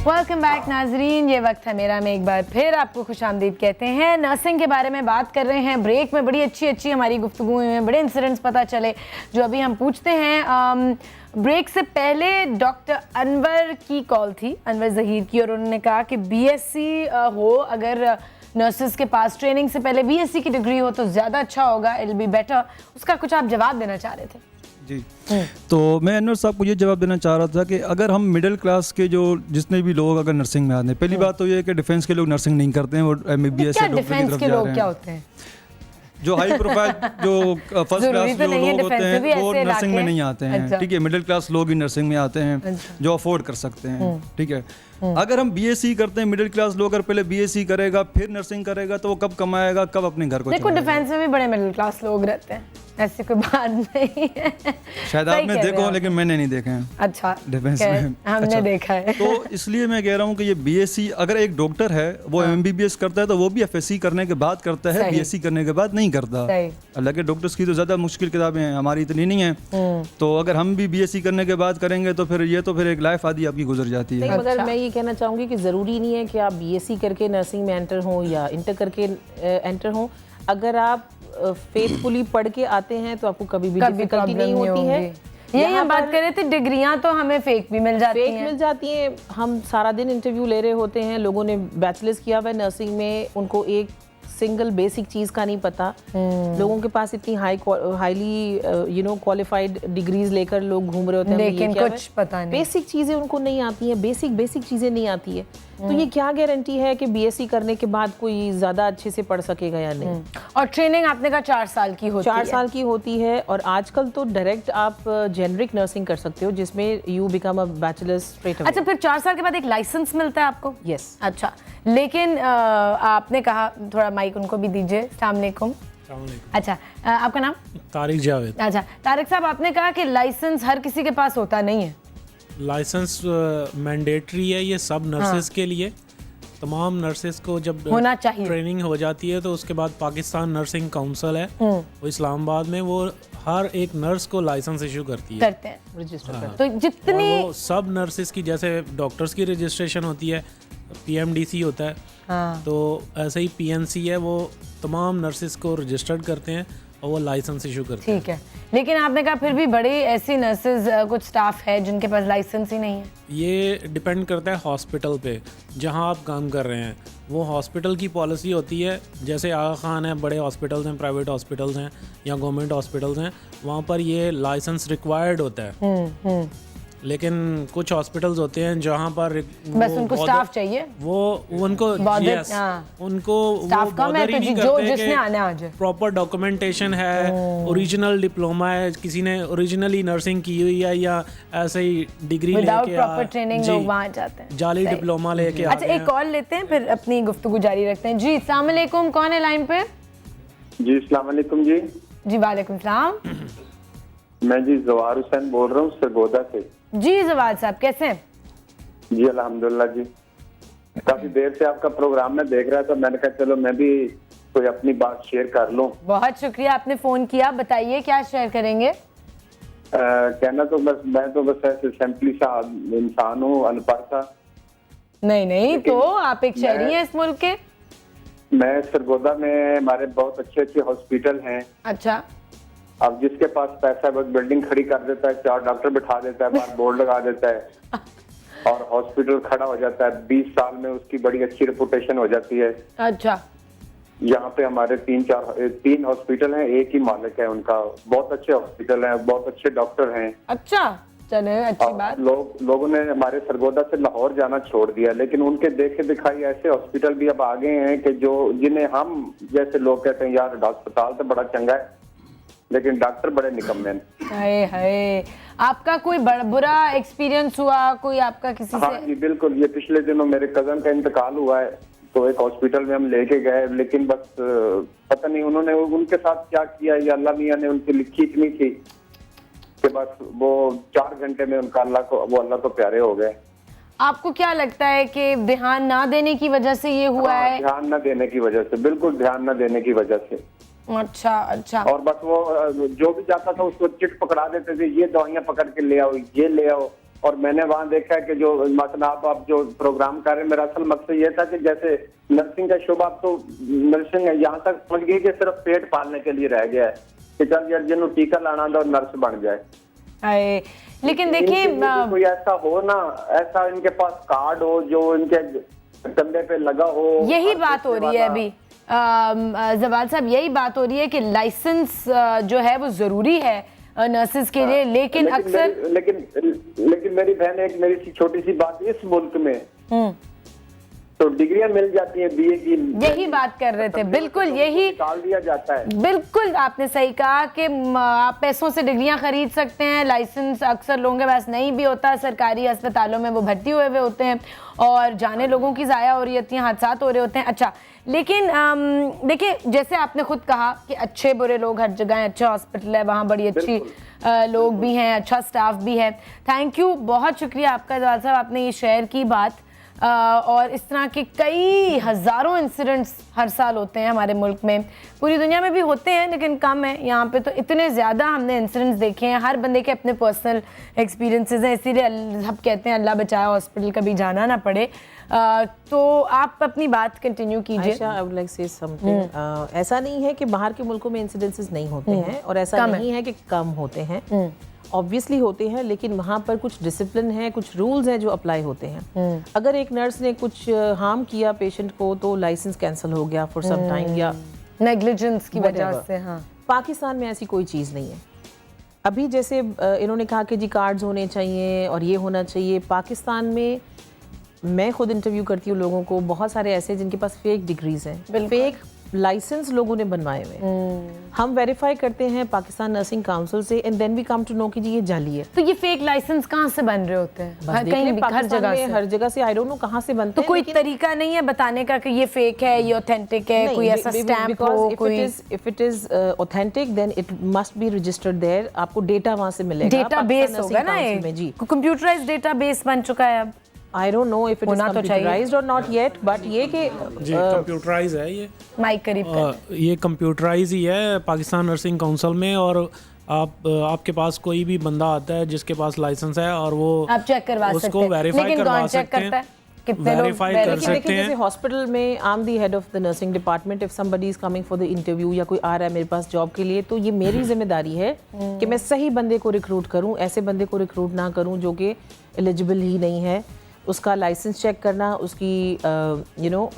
Welcome back नाजरीन, ये वक्त है मेरा में एक बार फिर आपको खुशामदीद कहते हैं। नर्सिंग के बारे में बात कर रहे हैं। ब्रेक में बड़ी अच्छी हमारी गुफ्तगू हुई है, बड़े इंसिडेंट्स पता चले जो अभी हम पूछते हैं। ब्रेक से पहले डॉक्टर अनवर की कॉल थी, अनवर ज़हीर की, और उन्होंने कहा कि बीएससी हो, अगर नर्सेज के पास ट्रेनिंग से पहले बीएससी की डिग्री हो तो ज़्यादा अच्छा होगा, इट विल बी बेटर। उसका कुछ आप जवाब देना चाह रहे थे? जी, तो मैं अनवर साहब को ये जवाब देना चाह रहा था कि अगर हम मिडिल क्लास के जो जितने भी लोग अगर नर्सिंग में आते हैं, पहली बात तो ये है कि डिफेंस के लोग नर्सिंग नहीं करते हैं, वो MBBS या डॉक्टर की तरफ जा रहे हैं। क्या होते हैं? जो हाई प्रोफाइल जो फर्स्ट क्लास जो लोग होते हैं वो नर्सिंग में नहीं आते हैं, ठीक है। मिडिल क्लास लोग ही नर्सिंग में आते हैं जो अफोर्ड कर सकते हैं, ठीक है। अगर हम बीएससी करते हैं, मिडिल क्लास लोग अगर पहले बीएससी करेगा फिर नर्सिंग करेगा तो वो कब कमाएगा, कब अपने घर को देखो डिफेंस में भी बड़े मिडिल क्लास लोग रहते हैं, ऐसी कोई बात नहीं है। शायद आपने देखा हो लेकिन मैंने नहीं देखे हैं। अच्छा, डिफेंस में हमने देखा है। तो इसलिए मैं कह रहा हूँ कि ये बीएससी अगर एक डॉक्टर है वो MBBS करता है तो वो भी FSC करने के बाद करता है, BSc करने के बाद नहीं करता। हालांकि डॉक्टर्स की तो ज़्यादा मुश्किल किताबें हैं, हमारी इतनी नहीं है। तो अगर हम भी BSc करने के बाद करेंगे तो फिर ये तो फिर एक लाइफ आदि आपकी गुजर जाती है। मगर मैं ये कहना चाहूँगी कि ज़रूरी नहीं है कि आप BSc करके नर्सिंग में एंटर हों या इंटर करके एंटर हों। अगर आप फेथफुली पढ़ के आते हैं तो आपको कभी भी डिफिकल्टी नहीं होती है। यही हम बात कर रहे थे, डिग्रियां तो हमें फेक भी मिल जाती हैं। हम सारा दिन इंटरव्यू ले रहे होते हैं, लोगों ने बैचलर्स किया हुआ है नर्सिंग में, उनको एक सिंगल बेसिक चीज़ का नहीं पता। लोगों के पास इतनी हाईली क्वालिफाइड डिग्रीज लेकर लोग घूम रहे होते हैं, लेकिन कुछ पता नहीं, बेसिक चीज़ें उनको नहीं आती हैं, बेसिक चीज़ें नहीं आती है। तो ये क्या गारंटी है कि BSc करने के बाद कोई ज़्यादा अच्छे से पढ़ सकेगा या नहीं। और ट्रेनिंग आपने कहा 4 साल की होती है? 4 साल की होती है, और आजकल तो डायरेक्ट आप जेनरिक नर्सिंग कर सकते हो जिसमें you become a bachelors straight away. अच्छा, फिर 4 साल के बाद एक लाइसेंस मिलता है आपको? यस। अच्छा, लेकिन आपने कहा, थोड़ा माइक उनको भी दीजिए। अस्सलाम वालेकुम। अच्छा, आपका नाम? तारिक जावेद। अच्छा तारिक साहब, आपने कहा कि लाइसेंस हर किसी के पास होता नहीं है। लाइसेंस मैंडेटरी है ये सब नर्सेज के लिए। तमाम नर्सेज को जब होना चाहिए, ट्रेनिंग हो जाती है तो उसके बाद पाकिस्तान नर्सिंग काउंसिल है वो इस्लामाबाद में, वो हर एक नर्स को लाइसेंस इशू करती है, रजिस्टर। तो जितनी वो सब नर्सेज की, जैसे डॉक्टर्स की रजिस्ट्रेशन होती है, PMDC होता है, तो ऐसे ही PNC है, वो तमाम नर्सेज को रजिस्टर्ड करते हैं और वो लाइसेंस इशू करते हैं। ठीक है, लेकिन आपने कहा फिर भी बड़ी ऐसी नर्सेज कुछ स्टाफ है जिनके पास लाइसेंस ही नहीं है। ये डिपेंड करता है हॉस्पिटल पे जहां आप काम कर रहे हैं। वो हॉस्पिटल की पॉलिसी होती है, जैसे आगा खान है, बड़े हॉस्पिटल्स हैं, प्राइवेट हॉस्पिटल्स हैं या गवर्नमेंट हॉस्पिटल्स हैं, वहाँ पर ये लाइसेंस रिक्वायर्ड होता है। लेकिन कुछ हॉस्पिटल्स होते हैं जहाँ पर बस उनको स्टाफ चाहिए, वो उनको उनको स्टाफ कम है तो जो जिसने आना आ जाए। प्रॉपर डॉक्यूमेंटेशन है, ओरिजिनल डिप्लोमा है, किसी ने ओरिजिनली नर्सिंग की हुई है या ऐसे ही डिग्री विदाउट प्रॉपर ट्रेनिंग लोग वहाँ जाते हैं, जाली डिप्लोमा लेके। अच्छा, एक कॉल लेते हैं फिर अपनी गुफ्तगू जारी रखते हैं। जी अस्सलाम वालेकुम, कौन है लाइन पे? जी अस्सलाम वालेकुम। जी वालेकुम सलाम। मैं जी जवार हुसैन बोल रहा हूँ सरगोदा से। जी जवार साहब, कैसे हैं? जी अल्हम्दुलिल्लाह जी, काफी देर से आपका प्रोग्राम में देख रहा था, मैंने कहा चलो मैं भी कोई अपनी बात शेयर कर लूं। बहुत शुक्रिया आपने फोन किया, बताइए क्या शेयर करेंगे? कहना तो बस मैं तो बस ऐसे सिंपली सा इंसान हूँ, अनपढ़ था। नहीं तो आप एक शहरी हैं इस मुल्क के। मैं सरगोदा में हमारे बहुत अच्छे हॉस्पिटल हैं। अच्छा, अब जिसके पास पैसा है बस बिल्डिंग खड़ी कर देता है, 4 डॉक्टर बिठा देता है, बाहर बोर्ड लगा देता है और हॉस्पिटल खड़ा हो जाता है। 20 साल में उसकी बड़ी अच्छी रेपुटेशन हो जाती है। अच्छा, यहाँ पे हमारे 3 हॉस्पिटल हैं, एक ही मालिक है उनका। बहुत अच्छे हॉस्पिटल हैं, बहुत अच्छे डॉक्टर हैं। अच्छा, चले अच्छी बात। लोगों ने हमारे सरगोदा से लाहौर जाना छोड़ दिया, लेकिन उनके देखे दिखाई ऐसे हॉस्पिटल भी अब आ गए हैं कि जिन्हें हम जैसे लोग कहते हैं यार अस्पताल तो बड़ा चंगा है लेकिन डॉक्टर बड़े निकम्मे हैं। हाय, आपका कोई बुरा एक्सपीरियंस हुआ कोई आपका किसी से? हाँ जी बिल्कुल, ये पिछले दिनों मेरे कजन का इंतकाल हुआ है, तो एक हॉस्पिटल में हम लेके गए, लेकिन बस पता नहीं उन्होंने उनके साथ क्या किया, या अल्लाह मियां ने उनकी लिखी इतनी थी कि बस वो 4 घंटे में उनका अल्लाह को प्यारे हो गए। आपको क्या लगता है कि ध्यान ना देने की वजह से ये हुआ है? ध्यान न देने की वजह से, बिल्कुल ध्यान न देने की वजह से। अच्छा। और बस वो जो भी जाता था उसको चिट पकड़ा देते थे, ये दवाइयां पकड़ के ले आओ, ये ले आओ, और मैंने वहाँ देखा है कि जो मतलब आप जो प्रोग्राम कर रहे हैं, मेरा असल मकसद ये था कि जैसे नर्सिंग का शुभ आप तो नर्सिंग यहाँ तक पहुँच गई कि सिर्फ पेट पालने के लिए रह गया है कि चल यार जिन्होंने टीका लाना था और नर्स बन जाए। आए, लेकिन देखिए कोई ऐसा हो ना, ऐसा इनके पास कार्ड हो जो इनके कंधे पे लगा हो। यही बात हो रही है अभी जवाल साहब, यही बात हो रही है कि लाइसेंस जो है वो जरूरी है नर्सेज के लिए, लेकिन अक्सर लेकिन मेरी बहन, एक मेरी सी छोटी सी बात, इस मुल्क में तो डिग्रियां मिल जाती हैं बीए की, यही बात कर रहे थे, बिल्कुल यही निकाल दिया जाता है। बिल्कुल आपने सही कहा कि आप पैसों से डिग्रियां खरीद सकते हैं, लाइसेंस अक्सर लोगों के पास नहीं भी होता, सरकारी अस्पतालों में वो भर्ती हुए हुए होते हैं और जाने लोगों की ज़ाया हो रही होती हैं, हादसा हो रहे होते हैं। अच्छा, लेकिन देखिए जैसे आपने खुद कहा कि अच्छे बुरे लोग हर जगह हैं, अच्छा हॉस्पिटल है, वहाँ बड़ी अच्छी लोग भी हैं, अच्छा स्टाफ भी है। थैंक यू, बहुत शुक्रिया आपका जवाल साहब, आपने ये शेयर की बात। और इस तरह के कई हज़ारों इंसिडेंट्स हर साल होते हैं हमारे मुल्क में, पूरी दुनिया में भी होते हैं लेकिन कम है, यहाँ पे तो इतने ज़्यादा हमने इंसिडेंट्स देखे हैं। हर बंदे के अपने पर्सनल एक्सपीरियंसेस हैं, इसीलिए सब कहते हैं अल्लाह बचाए हॉस्पिटल कभी जाना ना पड़े। तो आप अपनी बात कंटिन्यू कीजिए। आयशा, आई वुड लाइक से समथिंग। ऐसा नहीं है कि बाहर के मुल्कों में इंसिडेंसेस नहीं होते हैं और ऐसा नहीं है कि कम होते हैं, ऑब्वियसली होते हैं, लेकिन वहाँ पर कुछ डिसिप्लिन है, कुछ रूल्स हैं जो अप्लाई होते हैं। अगर एक नर्स ने कुछ हार्म किया पेशेंट को तो लाइसेंस कैंसिल हो गया फॉर सम टाइम या नेग्लिजेंस की वजह से। हाँ, पाकिस्तान में ऐसी कोई चीज़ नहीं है। अभी जैसे इन्होंने कहा कि जी कार्ड्स होने चाहिए और ये होना चाहिए, पाकिस्तान में मैं खुद इंटरव्यू करती हूँ लोगों को, बहुत सारे ऐसे जिनके पास फेक डिग्रीज हैं, फेक लाइसेंस लोगों ने बनवाए हुए। हम वेरीफाई करते हैं पाकिस्तान नर्सिंग काउंसिल से and then we come to know कि जी ये जाली है। तो ये फेक लाइसेंस कहाँ से बन रहे होते हैं? कहीं भी, हर जगह से, आई डोंट नो कहाँ से बनते हैं। तो कोई तरीका नहीं है बताने का कि ये फेक है, ये ऑथेंटिक है, कोई ऐसा स्टैम्प हो? If it is authentic then it must be registered there, आपको डेटा वहाँ से मिलेगा, डेटाबेस होगा ना, ये कंप्यूटराइज्ड डेटाबेस बन चुका है अब। I don't know if it is computerized or not yet, but ये कि जी कंप्यूटराइज है ये, माइक करीब कर। ये कंप्यूटराइज ही है पाकिस्तान नर्सिंग काउंसिल में, और आपके पास कोई भी बंदा आता है जिसके पास लाइसेंस है और वो आप चेक करवा सकते हैं, उसको वेरीफाई करवा सकते हैं, वेरीफाई कर सकते हैं। जैसे हॉस्पिटल में I am the head of the nursing department, if somebody is coming for the interview या कोई आ रहा है मेरे पास जॉब के लिए, तो ये मेरी जिम्मेदारी है कि मैं सही बंदे को रिक्रूट करूं, ऐसे बंदे को रिक्रूट ना करूं जो कि एलिजिबल ही नहीं है। उसका लाइसेंस चेक करना, उसकी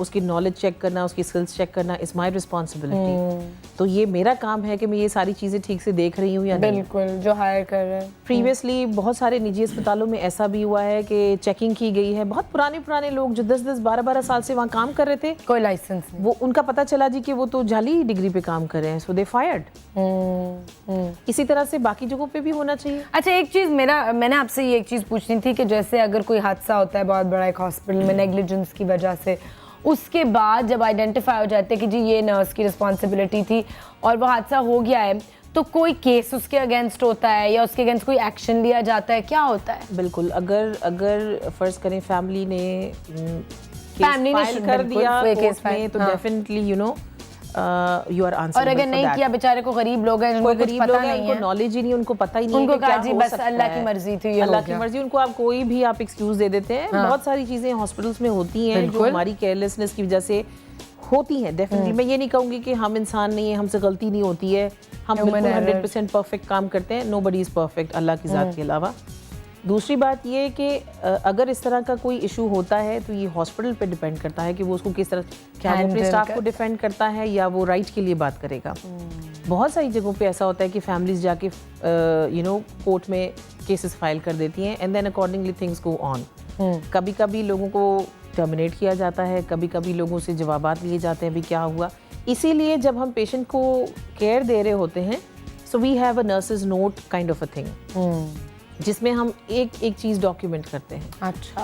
उसकी नॉलेज चेक करना, उसकी स्किल्स चेक करना इज़ माई रिस्पॉन्सिबिलिटी। तो ये मेरा काम है कि मैं ये सारी चीज़ें ठीक से देख रही हूँ या नहीं। बिल्कुल, जो हायर कर रहे हैं। प्रीवियसली बहुत सारे निजी अस्पतालों में ऐसा भी हुआ है कि चेकिंग की गई है, बहुत पुराने लोग जो 10-10, 12-12 साल से वहाँ काम कर रहे थे, कोई लाइसेंस नहीं, वो उनका पता चला जी कि वो तो जाली डिग्री पे काम कर रहे हैं, सो दे फायर्ड। इसी तरह से बाकी जगहों पे भी होना चाहिए। अच्छा, एक चीज़ मैंने आपसे ये एक चीज़ पूछनी थी कि जैसे अगर कोई हादसा होता है बहुत बड़ा एक हॉस्पिटल में नेग्लिजेंस की वजह से, उसके बाद जब आइडेंटिफाई हो जाते हैं कि जी ये नर्स की रिस्पॉन्सिबिलिटी थी और वो हादसा हो गया है, तो कोई केस उसके अगेंस्ट होता है या उसके अगेंस्ट कोई एक्शन लिया जाता है, क्या होता है? बिल्कुल, अगर फर्ज करें फैमिली ने फैमिली ने फाइल कर दिया केस में, तो डेफिनेटली यू आर आंसरेबल। और अगर नहीं किया, बेचारे को गरीब लोग हैं, उनको कुछ पता नहीं है, उनको नॉलेज ही नहीं, उनको पता ही नहीं, उनको क्या जी बस अल्लाह की मर्जी थी, अल्लाह की मर्जी, उनको आप कोई भी आप एक्सक्यूज दे देते हैं। बहुत सारी चीजें हॉस्पिटल्स में होती हैं जो हमारी केयरलेसनेस की वजह से होती हैं। डेफिनेटली मैं ये नहीं कहूँगी कि हम इंसान नहीं है, हमसे गलती नहीं होती है, हम बिल्कुल 100% परफेक्ट काम करते हैं। नोबडी इज परफेक्ट अल्लाह की ज़ात के अलावा। दूसरी बात ये कि अगर इस तरह का कोई इशू होता है तो ये हॉस्पिटल पे डिपेंड करता है कि वो उसको किस तरह, क्या वो अपने स्टाफ को डिफेंड करता है या वो राइट के लिए बात करेगा। बहुत सारी जगहों पे ऐसा होता है कि फैमिलीज जाके कोर्ट में केसेस फाइल कर देती हैं and then accordingly things go on. कभी कभी लोगों को टर्मिनेट किया जाता है, कभी कभी लोगों से जवाबात लिए जाते हैं भी क्या हुआ। इसीलिए जब हम पेशेंट को केयर दे रहे होते हैं, so we have a nurses note kind of a thing, जिसमें हम एक चीज डॉक्यूमेंट करते हैं। अच्छा,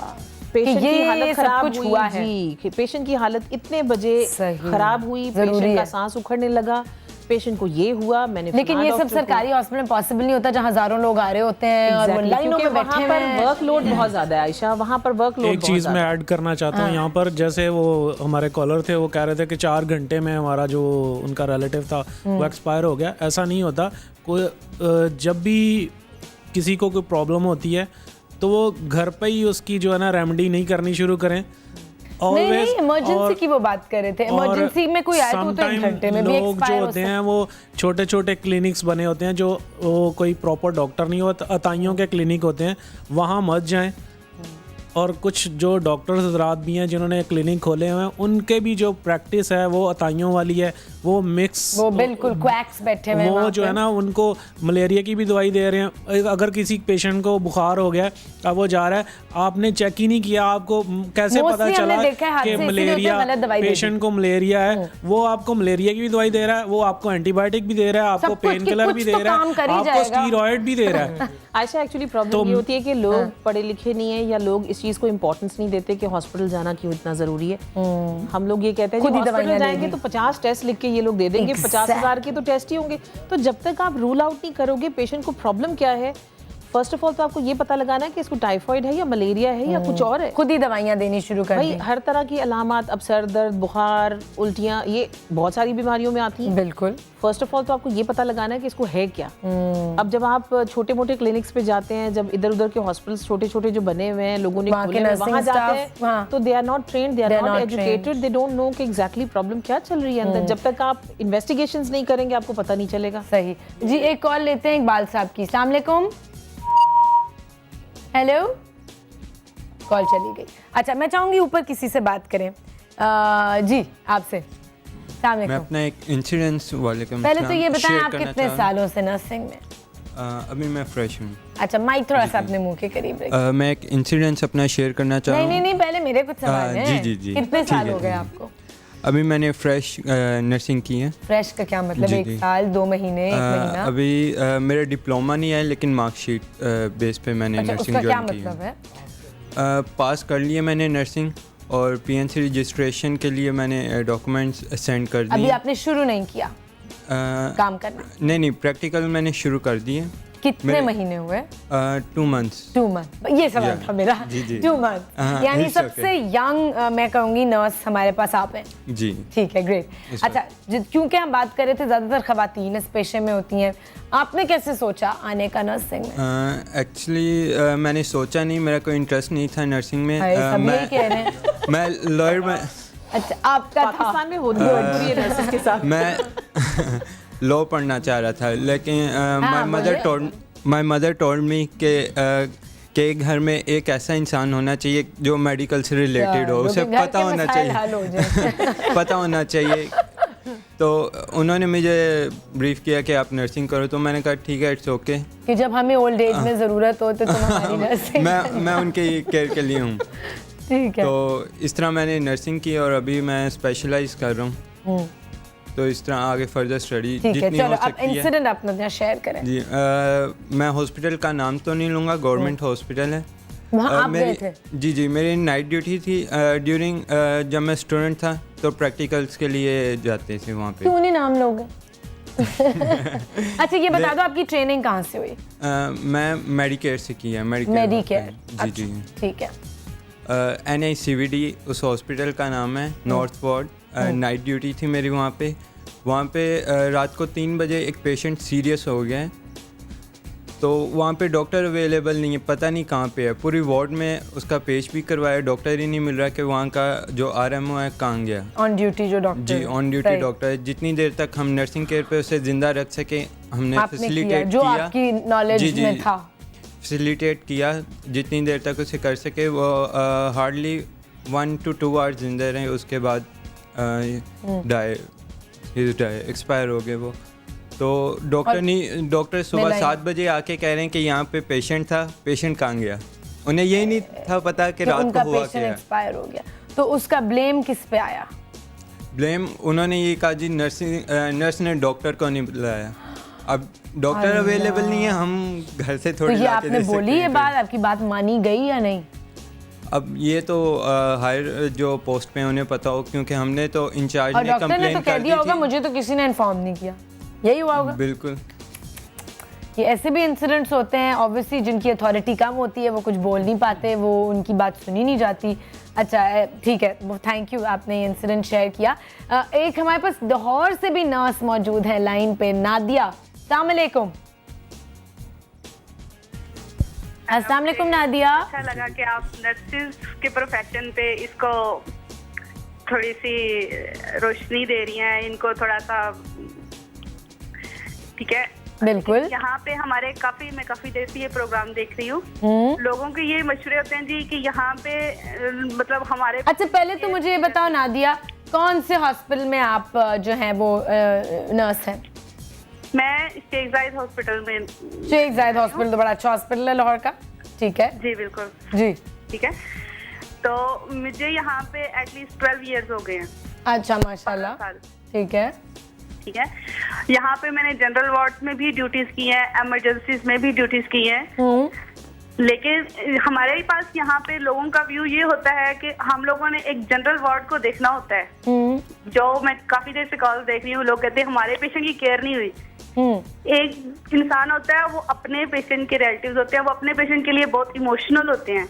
पेशेंट की हालत खराब हुई है जी, पेशेंट की हालत इतने बजे खराब हुई, पेशेंट का सांस उखड़ने लगा, पेशेंट को ये हुआ, मैंने लेकिन ये सब सरकारी हॉस्पिटल में पॉसिबल नहीं होता जहाँ हजारों लोग आ रहे होते हैं और वो लाइनों में बैठे हैं। पर वर्कलोड बहुत ज्यादा है आयशा, वहाँ पर वर्कलोड। एक चीज मैं ऐड करना चाहता हूँ यहाँ पर, जैसे वो हमारे कॉलर थे, वो कह रहे थे कि 4 घंटे में हमारा जो उनका रिलेटिव था वो एक्सपायर हो गया। ऐसा नहीं होता। कोई जब भी किसी को कोई प्रॉब्लम होती है तो वो घर पे ही उसकी जो है ना रेमेडी नहीं करनी शुरू करें। नहीं, इमरजेंसी की वो बात कर रहे थे। इमरजेंसी में कोई आए तो वो तो 1 घंटे में भी लोग जो एक्सपायर होते हैं वो छोटे छोटे क्लिनिक्स बने होते हैं, जो वो कोई प्रॉपर डॉक्टर नहीं होता, अताइयों के क्लिनिक होते हैं, वहाँ मत जाएं। और कुछ जो डॉक्टर्स हजरात भी हैं जिन्होंने क्लिनिक खोले हुए हैं, उनके भी जो प्रैक्टिस है वो अताइयों वाली है, वो मिक्स, वो बिल्कुल क्वैक्स बैठे हुए हैं वो वहाँ जो पे। है ना उनको मलेरिया की भी दवाई दे रहे हैं। अगर किसी पेशेंट को बुखार हो गया, अब वो जा रहा है, आपने चेक ही नहीं किया, आपको कैसे Mostly पता हमने चला देखा है कि हादसे मलेरिया, गलत दवाई दे दी। पेशेंट को मलेरिया है, वो आपको मलेरिया की भी दवाई दे रहा है, वो आपको एंटीबायोटिक भी दे रहा है, आपको सब कुछ पेन कि किलर कुछ भी तो दे रहा काम है, कर ही आपको जाएगा। स्टीरॉयड भी दे रहा है। आयशा, एक्चुअली प्रॉब्लम ये होती है कि लोग पढ़े लिखे नहीं है, या लोग इस चीज़ को इम्पोर्टेंस नहीं देते कि हॉस्पिटल जाना क्यों इतना ज़रूरी है। हम लोग ये कहते हैं खुद कि ही दवाइयाँ हॉस्पिटल ले जाएंगे ली। तो 50 टेस्ट लिख के ये लोग दे देंगे, 50,000 के तो टेस्ट ही होंगे। तो जब तक आप रूल आउट नहीं करोगे पेशेंट को प्रॉब्लम क्या है, फर्स्ट ऑफ ऑल तो आपको ये पता लगाना है कि इसको टाइफाइड है या मलेरिया है या कुछ और है। खुद ही दवाइयाँ देनी शुरू कर भाई दी। हर तरह की अलामत, अब सर दर्द, बुखार, उल्टियाँ, ये बहुत सारी बीमारियों में आती हैं। बिल्कुल। फर्स्ट ऑफ ऑल तो आपको ये पता लगाना है कि इसको है क्या। अब जब आप छोटे मोटे क्लिनिक्स पे जाते हैं, जब इधर उधर के हॉस्पिटल्स छोटे छोटे जो बने हुए हैं, लोगों ने वहाँ के खोले हुए हैं, nursing वहाँ जाते staff, हैं हाँ। तो they are not trained, they They are are not not educated, they don't know कि एग्जैक्टली प्रॉब्लम क्या चल रही है अंदर। जब तक आप इन्वेस्टिगेशंस नहीं करेंगे आपको पता नहीं चलेगा। सही जी। एक कॉल लेते हैं इकबाल साहब की। अस्सलाम वालेकुम। हेलो, कॉल चली गई। अच्छा, मैं चाहूंगी ऊपर किसी से बात करें। जी, आपसे। अस्सलाम मैं वालेकुम। अपना एक इंसिडेंस वाले का पहले तो ये बताएं आप कितने सालों से नर्सिंग में? अभी मैं फ्रेश हूँ। अच्छा, माइक थोड़ा सा अपने मुंह के करीब रखिए। मैं एक इंसिडेंस अपना शेयर करना चाह रहा नहीं हूँ। नहीं नहीं, पहले मेरे कुछ सवाल हैं। जी, जी, जी। कितने ठीक साल है, हो गए जी। आपको? अभी मैंने फ्रेश नर्सिंग की है। फ्रेश का क्या मतलब? जी, 1 जी। साल, 2 महीने, 1 महीना? अभी मेरा डिप्लोमा नहीं है, लेकिन मार्कशीट बेस पे मैंने अच्छा, नर्सिंग उसका क्या ज्वाइन की मतलब है? पास कर लिए मैंने नर्सिंग, और पीएनसी रजिस्ट्रेशन के लिए मैंने डॉक्यूमेंट्स सेंड कर अभी दिए। आपने शुरू नहीं किया काम करना? नहीं, प्रैक्टिकल मैंने शुरू कर दिए। कितने महीने हुए? 2 मंथ्स। 2 मंथ। ये सवाल Yeah. था मेरा। जी, जी। 2 मंथ। हाँ, यानी it's सबसे यंग मैं कहूँगी नर्स हमारे पास आप हैं। जी। ठीक है, ग्रेट। इस अच्छा, क्योंकि हम बात कर रहे थे ज़्यादातर ख़वातीन इस पेशे में होती हैं, आपने कैसे सोचा आने का नर्सिंग में? एक्चुअली मैंने सोचा नहीं, मेरा कोई इंटरेस्ट नहीं था नर्सिंग में। हाय, सब यही कह रहे हैं। मैं लॉयर में अच्छा, आपका था? पाकिस्तान में होती है नर्सेस के साथ। मैं लॉ पढ़ना चाह रहा था, लेकिन बोलिए। माय मदर टोल्ड मी के घर में एक ऐसा इंसान होना चाहिए जो मेडिकल से रिलेटेड हो, उसे घर पता के होना मसाइल हल हो चाहिए। जाएं। पता होना चाहिए। तो उन्होंने मुझे ब्रीफ किया कि आप नर्सिंग करो, तो मैंने कहा ठीक है, इट्स ओके। कि जब हमें ओल्ड एज में ज़रूरत हो तो तुम हमारी नर्सिंग। मैं उनके केयर के लिए हूँ। ठीक है। तो इस तरह मैंने नर्सिंग की, और अभी मैं स्पेशलाइज कर रहा हूँ। तो इस तरह आगे फर्दर स्टडी ठीक है, जितनी चलो हो अब सकती है। इंसिडेंट अपना शेयर करें। जी, मैं हॉस्पिटल का नाम तो नहीं लूँगा, गवर्नमेंट हॉस्पिटल है। वहाँ आप गए थे? जी जी, मेरी नाइट ड्यूटी थी ड्यूरिंग जब मैं स्टूडेंट था, तो प्रैक्टिकल्स के लिए जाते थे वहाँ पे। क्यों नहीं नाम लोगे? अच्छा, ये बता दो आपकी ट्रेनिंग कहाँ से हुई? मैं मेडिकेयर से की है। मेडिकेयर। जी जी। ठीक है। NICVD उस हॉस्पिटल का नाम है, नॉर्थ वार्ड। नाइट ड्यूटी थी मेरी वहाँ पे रात को 3 बजे एक पेशेंट सीरियस हो गया है, तो वहाँ पे डॉक्टर अवेलेबल नहीं है, पता नहीं कहाँ पे है। पूरी वार्ड में उसका पेश भी करवाया, डॉक्टर ही नहीं मिल रहा कि वहाँ का जो RMO है कहाँ गया। ऑन ड्यूटी जो doctor? Ji, on duty doctor है। जितनी देर तक हम नर्सिंग केयर पे उसे ज़िंदा रख सके, हमने आपने किया फैसिलिटेट जो किया। आपकी नॉलेज में था। फैसिलिटेट किया जितनी देर तक उसे कर सके। वो हार्डली 1 to 2 आवर्स जिंदा रहे, उसके बाद एक्सपायर हो गए वो। तो डॉक्टर सुबह 7 बजे आके कह रहे हैं कि यहाँ पे पेशेंट था, पेशेंट कहाँ गया। उन्हें यही नहीं था पता कि रात उनका को हुआ पेशेंट क्या। एक्सपायर हो गया, तो उसका ब्लेम किस पे आया? ब्लेम उन्होंने ये कहा जी नर्स ने डॉक्टर को नहीं बुलाया। अब डॉक्टर अवेलेबल नहीं है, हम घर से तो थोड़ी ये लाके आपने दे सकते बोली ये हैं। बात, आपकी बात मानी गई या नहीं? अब ये तो हायर जो पोस्ट पे उन्हें पता हो, क्योंकि हमने तो इंचार्ज और ने डॉक्टर ने कंप्लेन तो कह कर दी दिया होगा थी। मुझे तो किसी ने इन्फॉर्म नहीं किया, यही हुआ होगा। बिल्कुल। ये ऐसे भी इंसिडेंट्स होते हैं ऑब्वियसली, जिनकी अथॉरिटी कम होती है, वो कुछ बोल नहीं पाते, वो उनकी बात सुनी नहीं जाती। अच्छा ठीक है, वो थैंक यू, आपने ये इंसिडेंट शेयर किया। एक हमारे पास लाहौर से भी नर्स मौजूद है लाइन पे, नादिया। अस्सलाम वालेकुम। अस्सलाम वालेकुम नादिया। अच्छा लगा कि आप नर्सिस के प्रोफेशन पे इसको थोड़ी सी रोशनी दे रही हैं, इनको थोड़ा सा, ठीक है। बिल्कुल। यहाँ पे हमारे मैं काफी देर से ये प्रोग्राम देख रही हूँ। लोगों के ये मशवरे होते हैं जी कि यहाँ पे मतलब हमारे। अच्छा, पहले तो मुझे ये बताओ नादिया, कौन से हॉस्पिटल में आप जो है वो नर्स हैं? मैं शेख जायद हॉस्पिटल में। शेख जायद हॉस्पिटल तो बड़ा अच्छा हॉस्पिटल है लाहौर का। ठीक है जी, बिल्कुल जी, ठीक है। तो मुझे यहाँ पे एटलीस्ट 12 इयर्स हो गए हैं। अच्छा, माशाल्लाह। ठीक है, ठीक है। यहाँ पे मैंने जनरल वार्ड में भी ड्यूटीज की हैं, इमरजेंसीज में भी ड्यूटीज की हैं। लेकिन हमारे पास यहाँ पे लोगों का व्यू ये होता है कि हम लोगों ने एक जनरल वार्ड को देखना होता है। जो मैं काफी देर से कॉल देख रही हूँ, लोग कहते हैं हमारे पेशेंट की केयर नहीं हुई। एक इंसान होता है, वो अपने पेशेंट के रिलेटिव्स होते हैं, वो अपने पेशेंट के लिए बहुत इमोशनल होते हैं।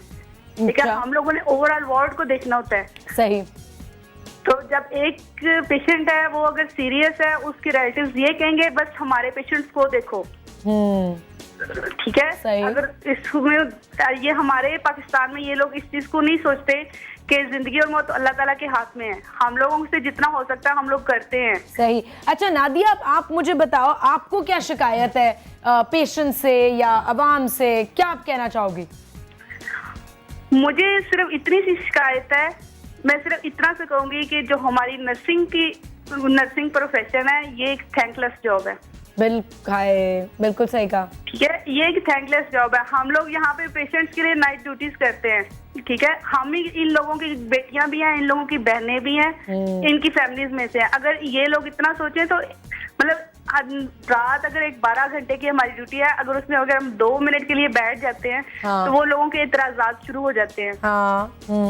ठीक है, हम लोगों ने ओवरऑल वार्ड को देखना होता है। सही। तो जब एक पेशेंट है, वो अगर सीरियस है, उसके रिलेटिव्स ये कहेंगे बस हमारे पेशेंट्स को देखो। ठीक है। सही। अगर इसमें ये हमारे पाकिस्तान में ये लोग इस चीज को नहीं सोचते कि जिंदगी और मौत अल्लाह ताला के हाथ में है। हम लोगों से जितना हो सकता है हम लोग करते हैं। सही। अच्छा नादिया, आप मुझे बताओ, आपको क्या शिकायत है पेशेंट से या अवाम से, क्या आप कहना चाहोगी? मुझे सिर्फ इतनी सी शिकायत है, मैं सिर्फ इतना से कहूंगी कि जो हमारी नर्सिंग प्रोफेशन है, ये एक थैंकलेस जॉब है। बिल्कुल सही कहा। ठीक है, ये एक थैंकलेस जॉब है। हम लोग यहाँ पे पेशेंट्स के लिए नाइट ड्यूटीज करते हैं। ठीक है, हम ही इन लोगों की बेटियां भी हैं, इन लोगों की बहनें भी हैं, इनकी फैमिलीज में से हैं। अगर ये लोग इतना सोचें तो मतलब रात अगर 12 घंटे की हमारी ड्यूटी है, अगर उसमें अगर हम 2 मिनट के लिए बैठ जाते हैं तो वो लोगों के इतराजात शुरू हो जाते हैं।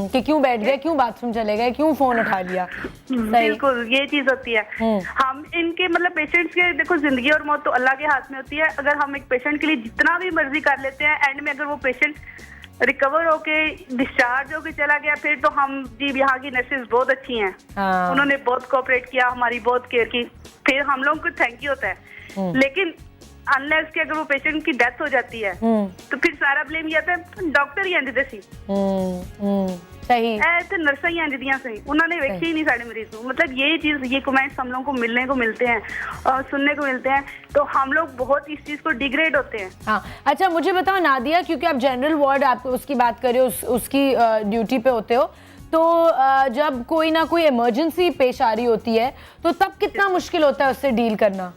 कि क्यों बैठ गए, क्यों बाथरूम चले गए, क्यों फोन उठा लिया। बिल्कुल, ये चीज होती है। हम इनके मतलब पेशेंट्स के, देखो जिंदगी और मौत तो अल्लाह के हाथ में होती है। अगर हम एक पेशेंट के लिए जितना भी मर्जी कर लेते हैं, एंड में अगर वो पेशेंट रिकवर होके डिस्चार्ज होके चला गया, फिर तो हम जी यहाँ की नर्सेज बहुत अच्छी हैं। उन्होंने बहुत कोऑपरेट किया, हमारी बहुत केयर की, फिर हम लोगों को थैंक यू होता है। लेकिन अनलेस कि अगर वो पेशेंट की डेथ हो जाती है तो फिर सारा ब्लेम ये आता है डॉक्टर ही आंदे सी। सही। ऐसे नर्सा ही आंदियां सही, उन्होंने वेखे ही नहीं सारे मरीज को। मतलब ये चीज, ये कमेंट्स हम लोगों को मिलने को मिलते हैं और सुनने को मिलते हैं, तो हम लोग बहुत इस चीज को डिग्रेड होते हैं। हाँ, अच्छा मुझे बताओ नादिया, क्योंकि आप जनरल वार्ड, आप उसकी बात कर रहे हो, उसकी ड्यूटी पे होते हो, तो जब कोई ना कोई इमरजेंसी पेश आ रही होती है तो तब कितना मुश्किल होता है उससे डील करना?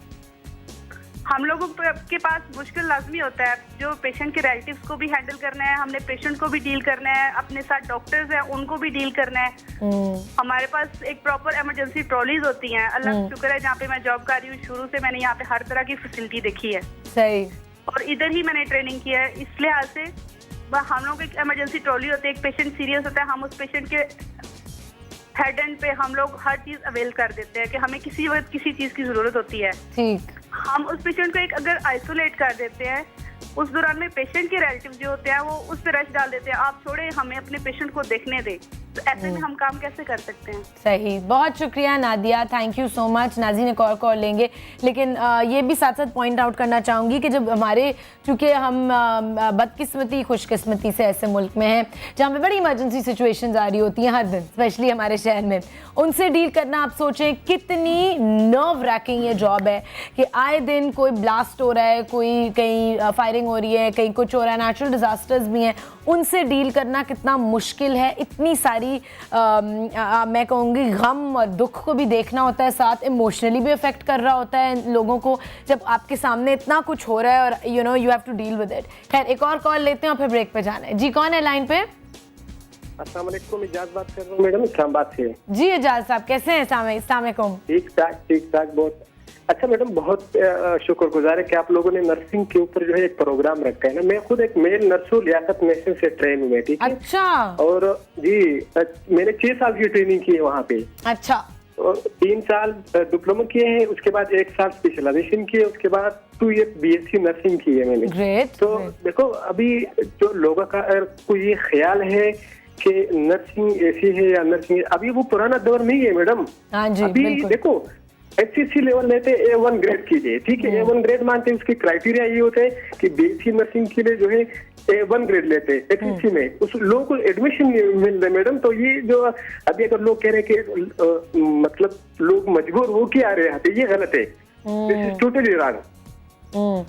हम लोगों के पास मुश्किल लाजमी होता है। जो पेशेंट के रिलेटिव्स को भी हैंडल करना है, हमने पेशेंट को भी डील करना है, अपने साथ डॉक्टर्स हैं उनको भी डील करना है। हमारे पास एक प्रॉपर इमरजेंसी ट्रॉलीज होती हैं। अल्लाह का शुक्र है, जहाँ पे मैं जॉब कर रही हूँ, शुरू से मैंने यहाँ पे हर तरह की फैसिलिटी देखी है। सही। और इधर ही मैंने ट्रेनिंग किया है। इस लिहाज से हम लोग एक इमरजेंसी ट्रॉली होती है, एक पेशेंट सीरियस होता है, हम उस पेशेंट के हेड एंड पे हम लोग हर चीज अवेल कर देते हैं कि हमें किसी वक्त किसी चीज की जरूरत होती है। ठीक। हम उस पेशेंट को एक अगर आइसोलेट कर देते हैं, उस दौरान में पेशेंट के रिलेटिव जो होते हैं वो उस पर रश डाल देते हैं, आप छोड़े हमें अपने पेशेंट को देखने दे। तो ऐसे में हम काम कैसे कर सकते हैं? सही। बहुत शुक्रिया Nadia, thank you so much. नाज़रीन एक और कॉल लेंगे, लेकिन ये भी साथ साथ पॉइंट आउट करना चाहूँगी कि जब हमारे, चूँकि हम बदकिस्मती खुशकिस्मती से ऐसे मुल्क में हैं जहाँ पे बड़ी इमरजेंसी सिचुएशंस आ रही होती हैं हर दिन, स्पेशली हमारे शहर में, उनसे डील करना आप सोचें कितनी नर्व रैकिंग ये जॉब है कि आए दिन कोई ब्लास्ट हो रहा है, कोई कहीं फायरिंग हो रही है, कहीं कुछ हो रहा है, नेचुरल डिजास्टर्स भी हैं, उनसे डील करना कितना मुश्किल है। इतनी सारी मैं कहूँगी गम और दुख को भी देखना होता है, साथ इमोशनली भी अफेक्ट कर रहा होता है लोगों को जब आपके सामने इतना कुछ हो रहा है और you have to deal with it. खैर, एक और कॉल लेते हैं और फिर ब्रेक पे जाना है। जी, कौन है लाइन पे? अस्सलाम वालेकुम, इजाज बात कर रहा हूँ मैडम, इस्लामाबाद से। जी इजाज साहब, कैसे हैं? अस्सलाम वालेकुम। ठीक ठाक बहुत अच्छा मैडम, बहुत शुक्रगुजार है कि आप लोगों ने नर्सिंग के ऊपर जो है एक प्रोग्राम रखा है ना। मैं खुद एक मेल नर्स हूँ, लियाकत नेशन से ट्रेन हुए, ठीक है? अच्छा। और जी मैंने 6 साल की ट्रेनिंग की है वहाँ पे। अच्छा। 3 साल डिप्लोमा किए हैं, उसके बाद 1 साल स्पेशलाइजेशन किए, उसके बाद 2 ईयर BSc नर्सिंग की है मैंने। ग्रेट। तो देखो, अभी जो लोगों का कोई ये ख्याल है कि नर्सिंग ऐसी है या नर्सिंग, अभी वो पुराना दौर नहीं है मैडम। हाँ जी, अभी बिल्कुल। देखो HCC लेवल लेते हैं A1 ग्रेड के लिए, ठीक है। A1 ग्रेड मानते हैं, उसके क्राइटेरिया ये होते हैं कि BSc नर्सिंग के लिए जो है A1 ग्रेड लेते हैं HCC में, उस लोगों को एडमिशन मिल रहा है मैडम। तो ये जो अभी अगर लोग कह रहे हैं कि मतलब लोग मजबूर हो के आ रहे हैं, तो ये गलत है, दिस इज टोटली रॉन्ग,